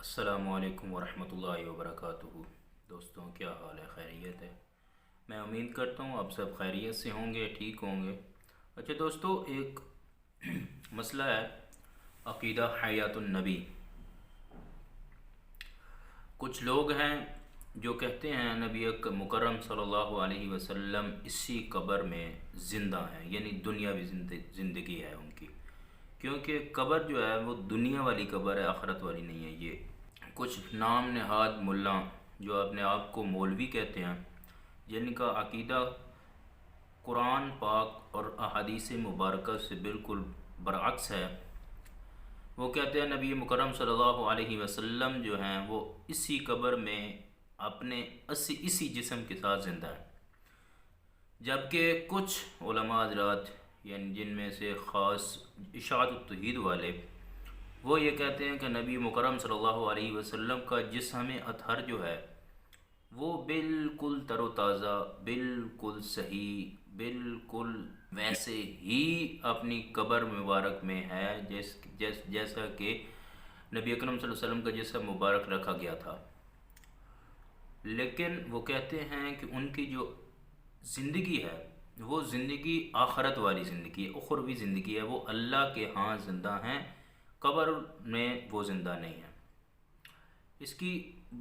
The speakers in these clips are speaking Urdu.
السلام علیکم ورحمۃ اللہ وبرکاتہ۔ دوستوں، کیا حال ہے؟ خیریت ہے؟ میں امید کرتا ہوں آپ سب خیریت سے ہوں گے، ٹھیک ہوں گے۔ اچھا دوستوں، ایک مسئلہ ہے عقیدہ حیات النبی۔ کچھ لوگ ہیں جو کہتے ہیں نبی مکرم صلی اللہ علیہ وسلم اسی قبر میں زندہ ہیں، یعنی دنیاوی زندگی ہے ان کی، کیونکہ قبر جو ہے وہ دنیا والی قبر ہے، آخرت والی نہیں ہے۔ یہ کچھ نام نہاد ملا جو اپنے آپ کو مولوی کہتے ہیں، جن کا عقیدہ قرآن پاک اور احادیث مبارکہ سے بالکل برعکس ہے، وہ کہتے ہیں نبی مکرم صلی اللہ علیہ وسلم جو ہیں وہ اسی قبر میں اپنے اسی جسم کے ساتھ زندہ ہیں، جبکہ کچھ علماء حضرات، یعنی جن میں سے خاص اشاعت التوحید والے، وہ یہ کہتے ہیں کہ نبی مکرم صلی اللہ علیہ وسلم کا جسم اطہر جو ہے وہ بالکل تر و تازہ، بالکل صحیح، بالکل ویسے ہی اپنی قبر مبارک میں ہے جیسا کہ نبی اکرم صلی اللہ علیہ وسلم کا جسم مبارک رکھا گیا تھا۔ لیکن وہ کہتے ہیں کہ ان کی جو زندگی ہے وہ زندگی آخرت والی زندگی ہے، اخروی زندگی ہے، وہ اللہ کے ہاں زندہ ہیں، قبر میں وہ زندہ نہیں ہیں۔ اس کی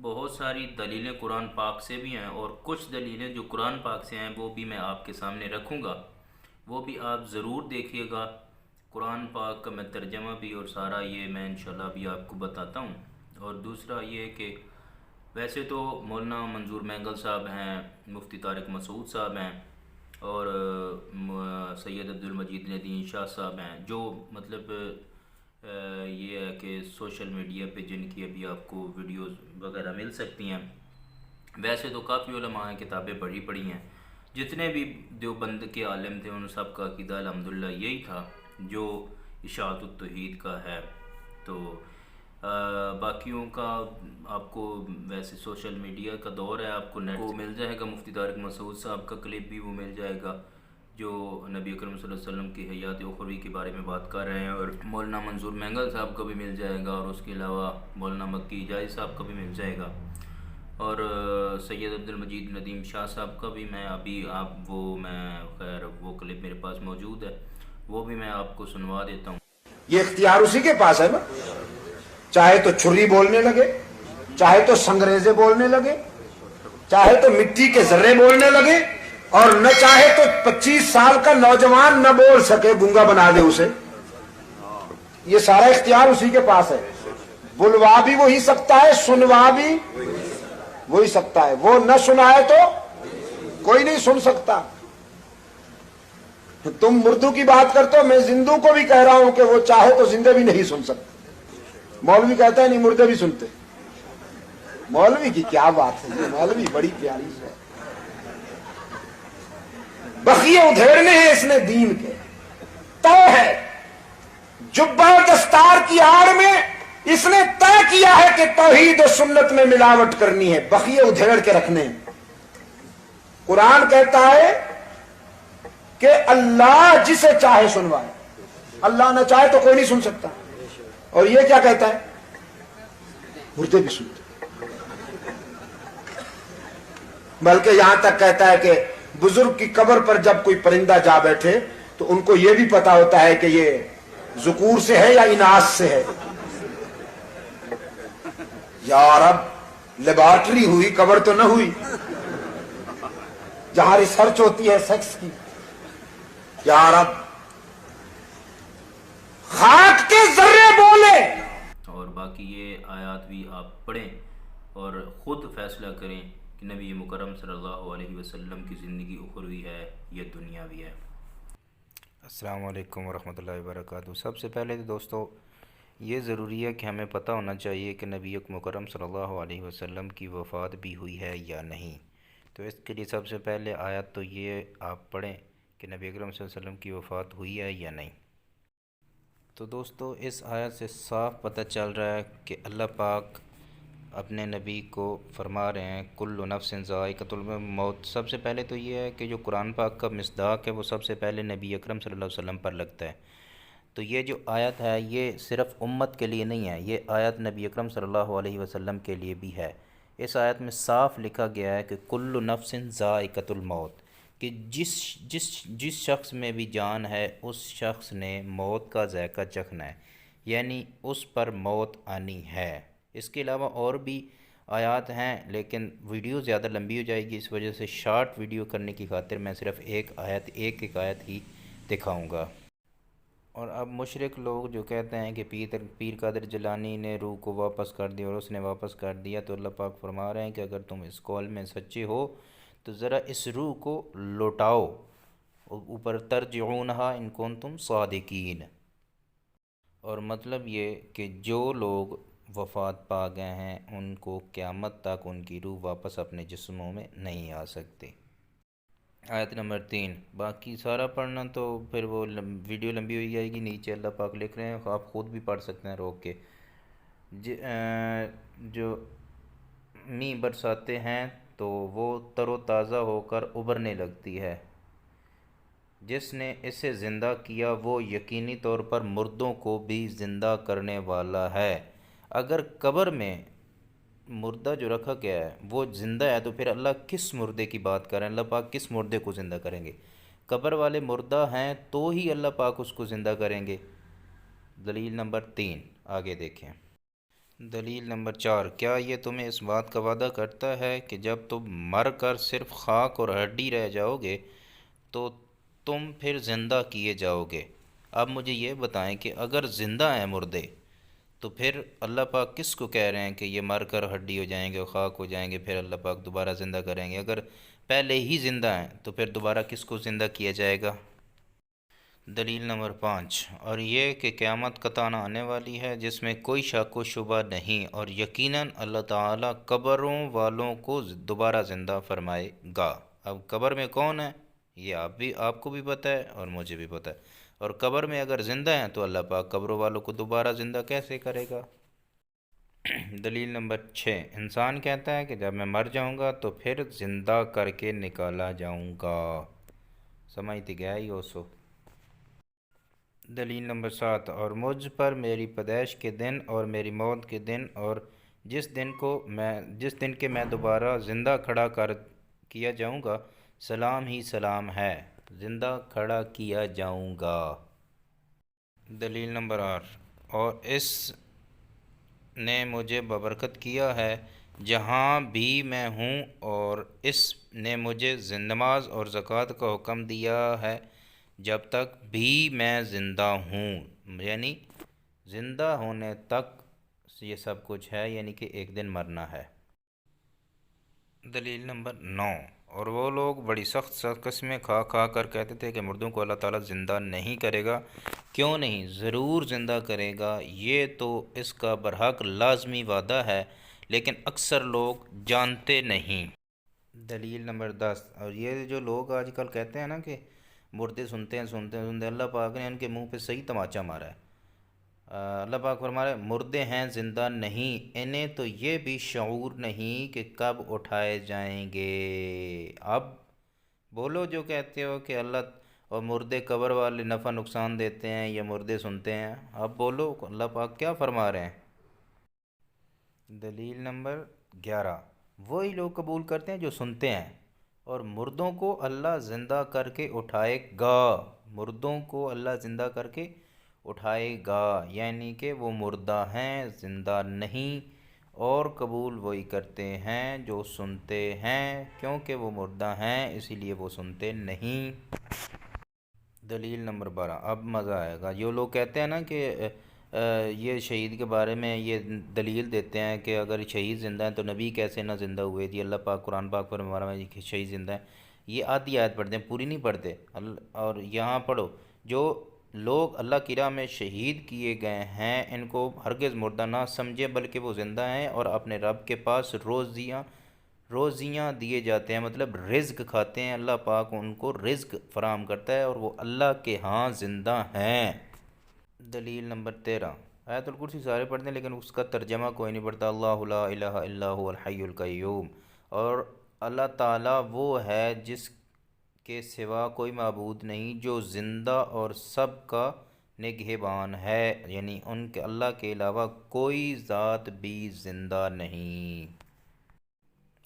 بہت ساری دلیلیں قرآن پاک سے بھی ہیں، اور کچھ دلیلیں جو قرآن پاک سے ہیں وہ بھی میں آپ کے سامنے رکھوں گا، وہ بھی آپ ضرور دیکھیے گا۔ قرآن پاک کا میں ترجمہ بھی اور سارا یہ میں انشاءاللہ بھی آپ کو بتاتا ہوں۔ اور دوسرا یہ کہ ویسے تو مولانا منظور مینگل صاحب ہیں، مفتی طارق مسعود صاحب ہیں، اور سید عبدالمجید ندیم شاہ صاحب ہیں، جو مطلب یہ ہے کہ سوشل میڈیا پہ جن کی ابھی آپ کو ویڈیوز وغیرہ مل سکتی ہیں۔ ویسے تو کافی علماء ہیں، کتابیں پڑھی ہیں، جتنے بھی دیوبند کے عالم تھے ان سب کا عقیدہ الحمدللہ یہی تھا جو اشاعت التوحید کا ہے۔ تو باقیوں کا آپ کو ویسے سوشل میڈیا کا دور ہے، آپ کو نیٹ کو مل جائے گا، مفتی طارق مسعود صاحب کا کلپ بھی وہ مل جائے گا جو نبی اکرم صلی اللہ علیہ وسلم کی حیات اخروی کے بارے میں بات کر رہے ہیں، اور مولانا منظور مینگل صاحب کا بھی مل جائے گا، اور اس کے علاوہ مولانا مکی جائز صاحب کا بھی مل جائے گا، اور سید عبدالمجید ندیم شاہ صاحب کا بھی میں خیر وہ کلپ میرے پاس موجود ہے، وہ بھی میں آپ کو سنوا دیتا ہوں۔ یہ اختیار اسی کے پاس ہے نا، چاہے تو چھری بولنے لگے، چاہے تو سنگریزے بولنے لگے، چاہے تو مٹی کے ذرے بولنے لگے، اور نہ چاہے تو 25 سال کا نوجوان نہ بول سکے، گونگا بنا دے اسے۔ یہ سارا اختیار اسی کے پاس ہے، بلوا بھی وہی سکتا ہے، سنوا بھی وہی سکتا ہے، وہ نہ سنائے تو کوئی نہیں سن سکتا۔ تم مردوں کی بات کرتے ہو، میں زندوں کو بھی کہہ رہا ہوں کہ وہ چاہے تو زندے بھی نہیں سن سکتے۔ مولوی کہتا ہے نہیں، مردے بھی سنتے۔ مولوی کی کیا بات ہے، یہ مولوی بڑی پیاری ہے، بخیے ادھیڑنے ہیں اس نے دین کے، تو ہے جبہ دستار کی آڑ میں اس نے طے کیا ہے کہ توحید و سنت میں ملاوٹ کرنی ہے، بخیے ادھیڑ کے رکھنے ہیں۔ قرآن کہتا ہے کہ اللہ جسے چاہے سنوائے، اللہ نہ چاہے تو کوئی نہیں سن سکتا۔ اور یہ کیا کہتا ہے؟ مردے بھی سنتے، بلکہ یہاں تک کہتا ہے کہ بزرگ کی قبر پر جب کوئی پرندہ جا بیٹھے تو ان کو یہ بھی پتا ہوتا ہے کہ یہ ذکور سے ہے یا اناث سے ہے۔ یا رب، لیبارٹری ہوئی، قبر تو نہ ہوئی جہاں ریسرچ ہوتی ہے سیکس کی۔ یا رب، خاک کے ذرے بولے۔ اور باقی یہ آیات بھی آپ پڑھیں اور خود فیصلہ کریں کہ نبی مکرم صلی اللہ علیہ وسلم کی زندگی اخروی ہے یا دنیاوی ہے۔ السلام علیکم ورحمۃ اللہ وبرکاتہ۔ سب سے پہلے تو دوستو یہ ضروری ہے کہ ہمیں پتہ ہونا چاہیے کہ نبی مکرم صلی اللہ علیہ وسلم کی وفات بھی ہوئی ہے یا نہیں۔ تو اس کے لیے سب سے پہلے آیت تو یہ آپ پڑھیں کہ نبی اکرم صلی اللہ علیہ وسلم کی وفات ہوئی ہے یا نہیں۔ تو دوستو اس آیت سے صاف پتہ چل رہا ہے کہ اللہ پاک اپنے نبی کو فرما رہے ہیں کل نفس ذائقۃ الموت۔ سب سے پہلے تو یہ ہے کہ جو قرآن پاک کا مصداق ہے وہ سب سے پہلے نبی اکرم صلی اللہ علیہ وسلم پر لگتا ہے۔ تو یہ جو آیت ہے یہ صرف امت کے لیے نہیں ہے، یہ آیت نبی اکرم صلی اللہ علیہ وسلم کے لیے بھی ہے۔ اس آیت میں صاف لکھا گیا ہے کہ کل نفس ذائقۃ الموت، کہ جس شخص میں بھی جان ہے اس شخص نے موت کا ذائقہ چکھنا ہے، یعنی اس پر موت آنی ہے۔ اس کے علاوہ اور بھی آیات ہیں لیکن ویڈیو زیادہ لمبی ہو جائے گی، اس وجہ سے شارٹ ویڈیو کرنے کی خاطر میں صرف ایک آیت ہی دکھاؤں گا۔ اور اب مشرک لوگ جو کہتے ہیں کہ پیر قادر جیلانی نے روح کو واپس کر دیا اور اس نے واپس کر دیا، تو اللہ پاک فرما رہے ہیں کہ اگر تم اس قول میں سچے ہو تو ذرا اس روح کو لوٹاؤ، اوپر ترجعونہا ان کنتم صادقین۔ اور مطلب یہ کہ جو لوگ وفات پا گئے ہیں ان کو قیامت تک ان کی روح واپس اپنے جسموں میں نہیں آ سکتی۔ آیت نمبر 3، باقی سارا پڑھنا تو پھر وہ ویڈیو لمبی ہوئی جائے گی، نیچے اللہ پاک لکھ رہے ہیں، آپ خود بھی پڑھ سکتے ہیں روک کے۔ جو می برساتے ہیں تو وہ تر و تازہ ہو کر ابھرنے لگتی ہے، جس نے اسے زندہ کیا وہ یقینی طور پر مردوں کو بھی زندہ کرنے والا ہے۔ اگر قبر میں مردہ جو رکھا گیا ہے وہ زندہ ہے تو پھر اللہ کس مردے کی بات کریں، اللہ پاک کس مردے کو زندہ کریں گے؟ قبر والے مردہ ہیں تو ہی اللہ پاک اس کو زندہ کریں گے۔ دلیل نمبر 3 آگے دیکھیں۔ دلیل نمبر 4، کیا یہ تمہیں اس بات کا وعدہ کرتا ہے کہ جب تم مر کر صرف خاک اور ہڈی رہ جاؤ گے تو تم پھر زندہ کیے جاؤ گے؟ اب مجھے یہ بتائیں کہ اگر زندہ ہیں مردے تو پھر اللہ پاک کس کو کہہ رہے ہیں کہ یہ مر کر ہڈی ہو جائیں گے اور خاک ہو جائیں گے پھر اللہ پاک دوبارہ زندہ کریں گے؟ اگر پہلے ہی زندہ ہیں تو پھر دوبارہ کس کو زندہ کیا جائے گا؟ دلیل نمبر 5، اور یہ کہ قیامت قطعاً آنے والی ہے جس میں کوئی شک و شبہ نہیں، اور یقیناً اللہ تعالیٰ قبروں والوں کو دوبارہ زندہ فرمائے گا۔ اب قبر میں کون ہے یہ آپ کو بھی پتہ ہے اور مجھے بھی پتہ ہے، اور قبر میں اگر زندہ ہیں تو اللہ پاک قبروں والوں کو دوبارہ زندہ کیسے کرے گا؟ دلیل نمبر 6، انسان کہتا ہے کہ جب میں مر جاؤں گا تو پھر زندہ کر کے نکالا جاؤں گا۔ سمجھتے گیا ہی ہو سو۔ دلیل نمبر 7، اور مجھ پر میری پیدائش کے دن اور میری موت کے دن اور جس دن کے میں دوبارہ زندہ کھڑا کیا جاؤں گا سلام ہی سلام ہے، زندہ کھڑا کیا جاؤں گا۔ دلیل نمبر 8، اور اس نے مجھے ببرکت کیا ہے جہاں بھی میں ہوں، اور اس نے مجھے نماز اور زکوٰۃ کا حکم دیا ہے جب تک بھی میں زندہ ہوں، یعنی زندہ ہونے تک یہ سب کچھ ہے، یعنی کہ ایک دن مرنا ہے۔ دلیل نمبر 9، اور وہ لوگ بڑی سخت قسمیں کھا کھا کر کہتے تھے کہ مردوں کو اللہ تعالیٰ زندہ نہیں کرے گا۔ کیوں نہیں، ضرور زندہ کرے گا، یہ تو اس کا برحق لازمی وعدہ ہے، لیکن اکثر لوگ جانتے نہیں۔ دلیل نمبر 10، اور یہ جو لوگ آج کل کہتے ہیں نا کہ مردے سنتے ہیں، اللہ پاک نے ان کے منہ پہ صحیح تماچا مارا ہے۔ اللہ پاک فرما رہے ہیں مردے ہیں زندہ نہیں، انہیں تو یہ بھی شعور نہیں کہ کب اٹھائے جائیں گے۔ اب بولو جو کہتے ہو کہ اللہ اور مردے قبر والے نفع نقصان دیتے ہیں یا مردے سنتے ہیں، اب بولو اللہ پاک کیا فرما رہے ہیں۔ دلیل نمبر 11، وہی لوگ قبول کرتے ہیں جو سنتے ہیں، اور مردوں کو اللہ زندہ کر کے اٹھائے گا، مردوں کو اللہ زندہ کر کے اٹھائے گا، یعنی کہ وہ مردہ ہیں زندہ نہیں، اور قبول وہی کرتے ہیں جو سنتے ہیں، کیونکہ وہ مردہ ہیں اسی لیے وہ سنتے نہیں۔ دلیل نمبر 12، اب مزہ آئے گا۔ جو لوگ کہتے ہیں نا کہ یہ شہید کے بارے میں یہ دلیل دیتے ہیں کہ اگر شہید زندہ ہیں تو نبی کیسے نہ زندہ ہوئے تھی، اللہ پاک قرآن پاک پر ہمارا میں کہ شہید زندہ ہیں، یہ آدھی آیت پڑھتے ہیں پوری نہیں پڑھتے۔ اور یہاں پڑھو، جو لوگ اللہ کی راہ میں شہید کیے گئے ہیں ان کو ہرگز مردہ نہ سمجھے بلکہ وہ زندہ ہیں اور اپنے رب کے پاس روزیاں دیے جاتے ہیں، مطلب رزق کھاتے ہیں، اللہ پاک ان کو رزق فراہم کرتا ہے اور وہ اللہ کے ہاں زندہ ہیں۔ دلیل نمبر 13، آیت الکرسی سارے پڑھتے ہیں لیکن اس کا ترجمہ کوئی نہیں پڑھتا۔ اللہ لا الہ الا هو الحی القیوم، اور اللہ تعالیٰ وہ ہے جس کے سوا کوئی معبود نہیں، جو زندہ اور سب کا نگہبان ہے، یعنی ان کے اللہ کے علاوہ کوئی ذات بھی زندہ نہیں۔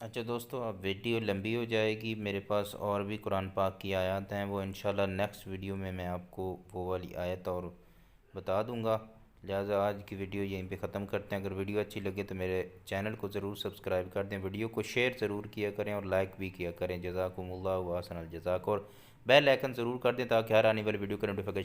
اچھا دوستو، اب ویڈیو لمبی ہو جائے گی، میرے پاس اور بھی قرآن پاک کی آیات ہیں، وہ انشاءاللہ نیکسٹ ویڈیو میں آپ کو وہ والی آیت اور بتا دوں گا، لہٰذا آج کی ویڈیو یہیں پہ ختم کرتے ہیں۔ اگر ویڈیو اچھی لگے تو میرے چینل کو ضرور سبسکرائب کر دیں، ویڈیو کو شیئر ضرور کیا کریں اور لائک بھی کیا کریں۔ جزاکم اللہ و احسن الجزاک، اور بیل آئیکن ضرور کر دیں تاکہ ہر آنے والی ویڈیو کا نوٹیفیکیشن